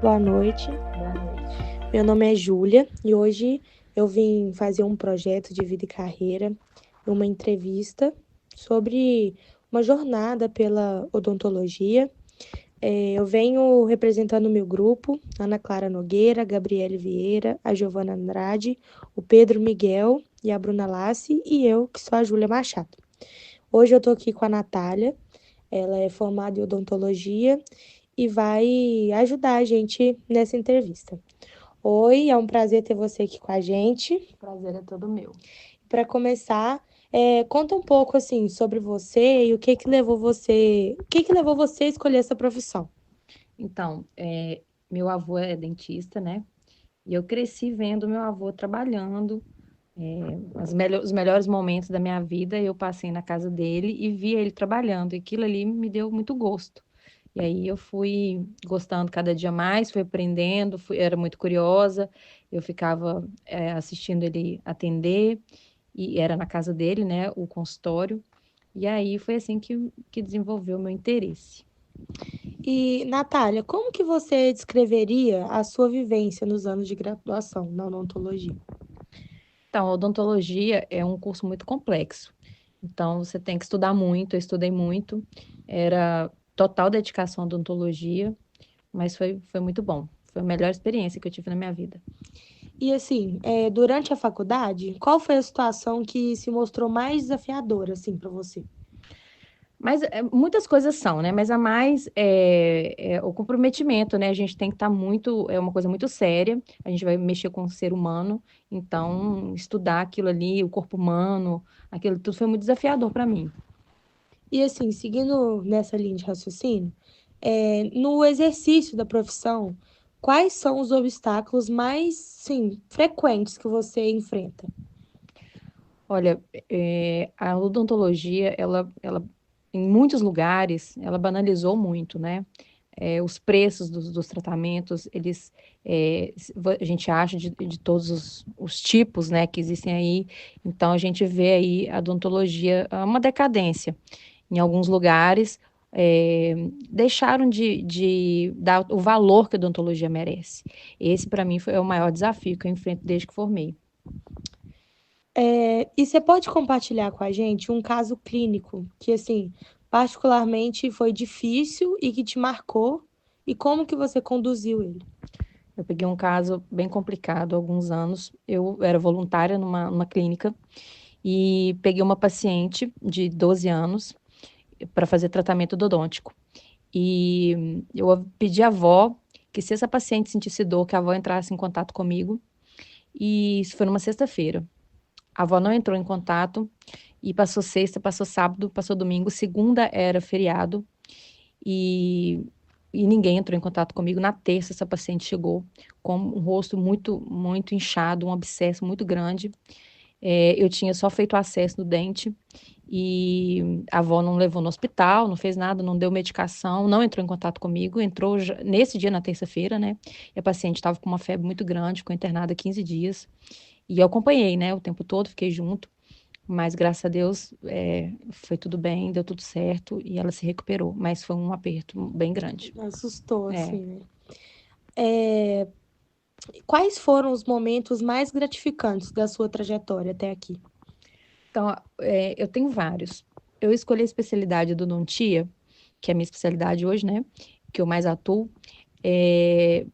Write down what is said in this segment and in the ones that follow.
Boa noite. Boa noite. Meu nome é Júlia e hoje eu vim fazer um projeto de vida e carreira, uma entrevista sobre uma jornada pela odontologia. Eu venho representando o meu grupo, Ana Clara Nogueira, Gabriele Vieira, a Giovana Andrade, o Pedro Miguel e a Bruna Lassi e eu, que sou a Júlia Machado. Hoje eu estou aqui com a Natália, ela é formada em odontologia e vai ajudar a gente nessa entrevista. Oi, é um prazer ter você aqui com a gente. O prazer é todo meu. Para começar, conta um pouco assim sobre você e o que que levou você a escolher essa profissão. Então, meu avô é dentista, né? E eu cresci vendo meu avô trabalhando. Os melhores momentos da minha vida eu passei na casa dele e via ele trabalhando. E aquilo ali me deu muito gosto. E aí eu fui gostando cada dia mais, fui aprendendo, era muito curiosa. Eu ficava, assistindo ele atender, e era na casa dele, né? O consultório. E aí foi assim que desenvolveu o meu interesse. E, Natália, como que você descreveria a sua vivência nos anos de graduação na odontologia? Então, a odontologia é um curso muito complexo. Então, você tem que estudar muito. Eu estudei muito. Era total dedicação à odontologia, mas foi muito bom. Foi a melhor experiência que eu tive na minha vida. E assim, durante a faculdade, qual foi a situação que se mostrou mais desafiadora assim para você? Mas muitas coisas são, né? Mas a mais é o comprometimento, né? A gente tem que estar muito, é uma coisa muito séria. A gente vai mexer com o ser humano, então estudar aquilo ali, o corpo humano, aquilo tudo foi muito desafiador para mim. E assim, seguindo nessa linha de raciocínio, no exercício da profissão, quais são os obstáculos mais, sim, frequentes que você enfrenta? Olha, a odontologia, ela, em muitos lugares, ela banalizou muito, né? Os preços dos tratamentos, a gente acha de todos os tipos, né, que existem aí. Então, a gente vê aí a odontologia uma decadência. Em alguns lugares, deixaram de dar o valor que a odontologia merece. Esse, para mim, foi o maior desafio que eu enfrento desde que formei. E você pode compartilhar com a gente um caso clínico que, assim, particularmente foi difícil e que te marcou e como que você conduziu ele? Eu peguei um caso bem complicado há alguns anos. Eu era voluntária numa clínica e peguei uma paciente de 12 anos para fazer tratamento odontístico. E eu pedi à avó que, se essa paciente sentisse dor, que a avó entrasse em contato comigo. E isso foi numa sexta-feira. A avó não entrou em contato e passou sexta, passou sábado, passou domingo. Segunda era feriado e, e ninguém entrou em contato comigo. Na terça, essa paciente chegou com um rosto muito, muito inchado, um abscesso muito grande. Eu tinha só feito acesso no dente e a avó não levou no hospital, não fez nada, não deu medicação, não entrou em contato comigo. Entrou nesse dia, na terça-feira, né? E a paciente estava com uma febre muito grande, ficou internada 15 dias. E eu acompanhei, né, o tempo todo, fiquei junto. Mas graças a Deus, foi tudo bem, deu tudo certo e ela se recuperou. Mas foi um aperto bem grande. Assustou, É. assim, né? Quais foram os momentos mais gratificantes da sua trajetória até aqui? Então, eu tenho vários. Eu escolhi a especialidade do Odontia, que é a minha especialidade hoje, né? Que eu mais atuo,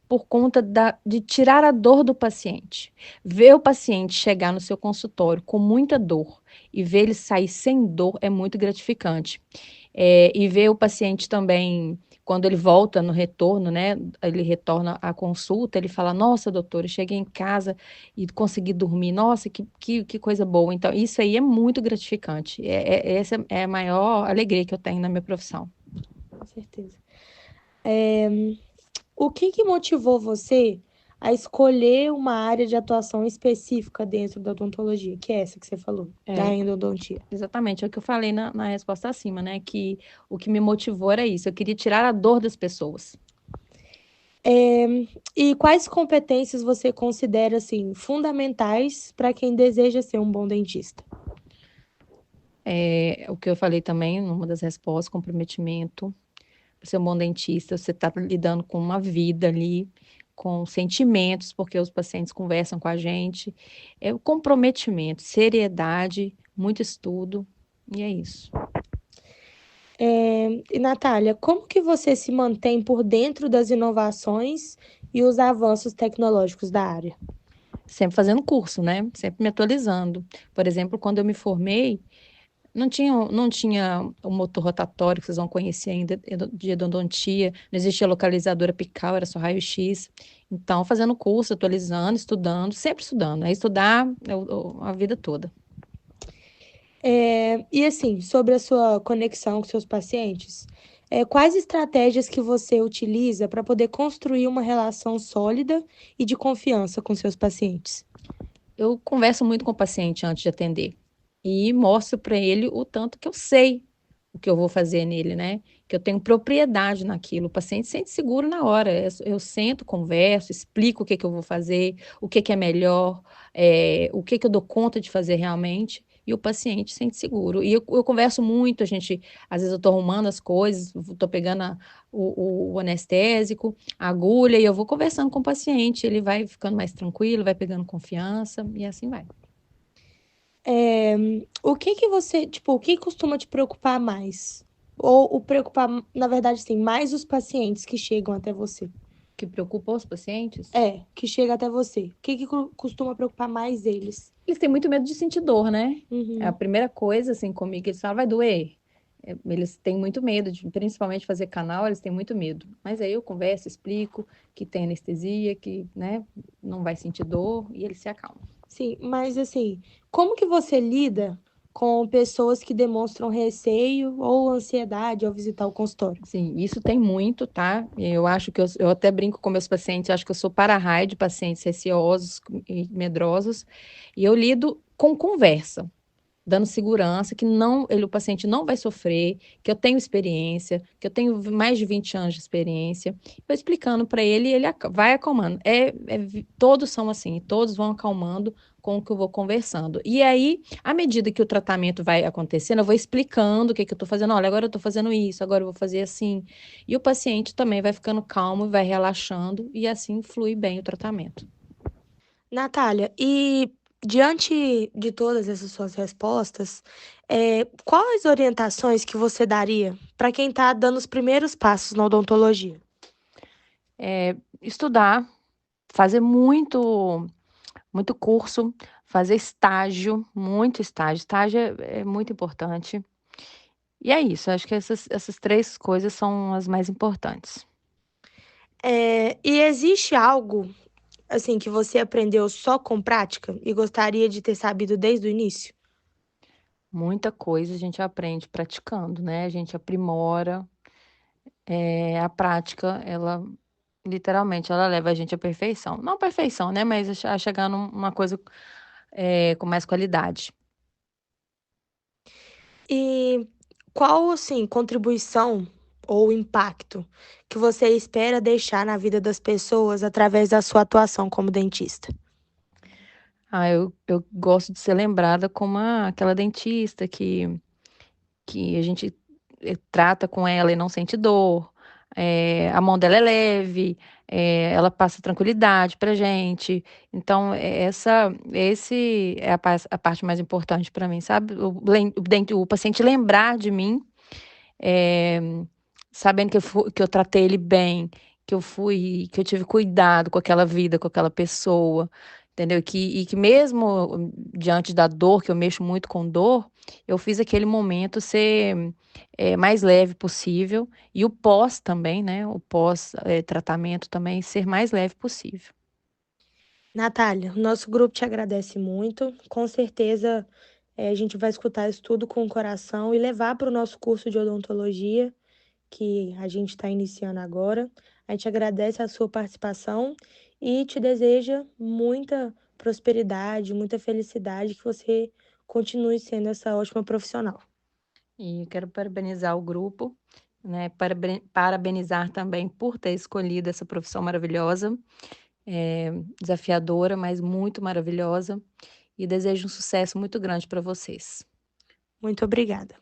por conta de tirar a dor do paciente. Ver o paciente chegar no seu consultório com muita dor e ver ele sair sem dor é muito gratificante. E ver o paciente também, quando ele volta no retorno, né? Ele retorna à consulta, ele fala: Nossa, doutora, eu cheguei em casa e consegui dormir. Nossa, que coisa boa. Então, isso aí é muito gratificante. Essa é a maior alegria que eu tenho na minha profissão. Com certeza. O que que motivou você a escolher uma área de atuação específica dentro da odontologia, que é essa que você falou, da É, endodontia? exatamente, é o que eu falei na resposta acima, né? Que o que me motivou era isso, eu queria tirar a dor das pessoas. E quais competências você considera assim fundamentais para quem deseja ser um bom dentista? O que eu falei também, numa das respostas, comprometimento, para ser um bom dentista, você está lidando com uma vida ali, com sentimentos, porque os pacientes conversam com a gente. É o comprometimento, seriedade, muito estudo, e é isso. E Natália, como que você se mantém por dentro das inovações e os avanços tecnológicos da área? Sempre fazendo curso, né? Sempre me atualizando. Por exemplo, quando eu me formei, não tinha o motor rotatório que vocês vão conhecer ainda de endodontia, não existia localizadora apical, era só raio-x. Então, fazendo curso, atualizando, estudando, sempre estudando. É estudar a vida toda. E assim, sobre a sua conexão com seus pacientes, quais estratégias que você utiliza para poder construir uma relação sólida e de confiança com seus pacientes? Eu converso muito com o paciente antes de atender e mostro para ele o tanto que eu sei o que eu vou fazer nele, né? Que eu tenho propriedade naquilo. O paciente se sente seguro na hora. Eu sento, converso, explico o que que eu vou fazer, o que que é melhor, o que que eu dou conta de fazer realmente. E o paciente se sente seguro. E eu converso muito, às vezes eu estou arrumando as coisas, estou pegando o anestésico, a agulha, e eu vou conversando com o paciente. Ele vai ficando mais tranquilo, vai pegando confiança, e assim vai. É, o que que você, tipo, o que costuma te preocupar mais? Ou o preocupar, na verdade, sim, mais os pacientes que chegam até você? Que preocupa os pacientes? Que chega até você. O que que costuma preocupar mais eles? Eles têm muito medo de sentir dor, né? É a Uhum. primeira coisa, assim, comigo, eles falam, vai doer. Eles têm muito medo, principalmente fazer canal, eles têm muito medo. Mas aí eu converso, explico que tem anestesia, que, né, não vai sentir dor, e eles se acalmam. Sim, mas assim, como que você lida com pessoas que demonstram receio ou ansiedade ao visitar o consultório? Sim, isso tem muito, tá? Eu acho que eu até brinco com meus pacientes, eu acho que eu sou para-raio de pacientes receosos e medrosos, e eu lido com conversa, dando segurança, que o paciente não vai sofrer, que eu tenho experiência, que eu tenho mais de 20 anos de experiência. Eu explicando para ele, ele vai acalmando. Todos são assim, todos vão acalmando com o que eu vou conversando. E aí, à medida que o tratamento vai acontecendo, eu vou explicando o que que eu estou fazendo. Olha, agora eu estou fazendo isso, agora eu vou fazer assim. E o paciente também vai ficando calmo, vai relaxando, e assim flui bem o tratamento. Natália, e diante de todas essas suas respostas, quais orientações que você daria para quem está dando os primeiros passos na odontologia? Estudar, fazer muito curso, fazer estágio, muito estágio. Estágio é muito importante. E é isso, acho que essas três coisas são as mais importantes. E existe algo, assim, que você aprendeu só com prática e gostaria de ter sabido desde o início? Muita coisa a gente aprende praticando, né? A gente aprimora. A prática, ela literalmente, ela leva a gente à perfeição. Não à perfeição, né? Mas a chegar numa coisa com mais qualidade. E qual, assim, contribuição ou impacto que você espera deixar na vida das pessoas através da sua atuação como dentista? Eu gosto de ser lembrada como aquela dentista que a gente trata com ela e não sente dor, a mão dela é leve, ela passa tranquilidade pra gente. Então, esse é a parte mais importante para mim, sabe? O paciente lembrar de mim, eh, sabendo que eu tratei ele bem, que eu tive cuidado com aquela vida, com aquela pessoa, entendeu? E que mesmo diante da dor, que eu mexo muito com dor, eu fiz aquele momento ser mais leve possível e o pós também, né? O pós tratamento também ser mais leve possível. Natália, o nosso grupo te agradece muito. Com certeza, a gente vai escutar isso tudo com o coração e levar para o nosso curso de odontologia, que a gente está iniciando agora. A gente agradece a sua participação e te deseja muita prosperidade, muita felicidade, que você continue sendo essa ótima profissional. E eu quero parabenizar o grupo, né? Parabenizar também por ter escolhido essa profissão maravilhosa, desafiadora, mas muito maravilhosa. E desejo um sucesso muito grande para vocês. Muito obrigada.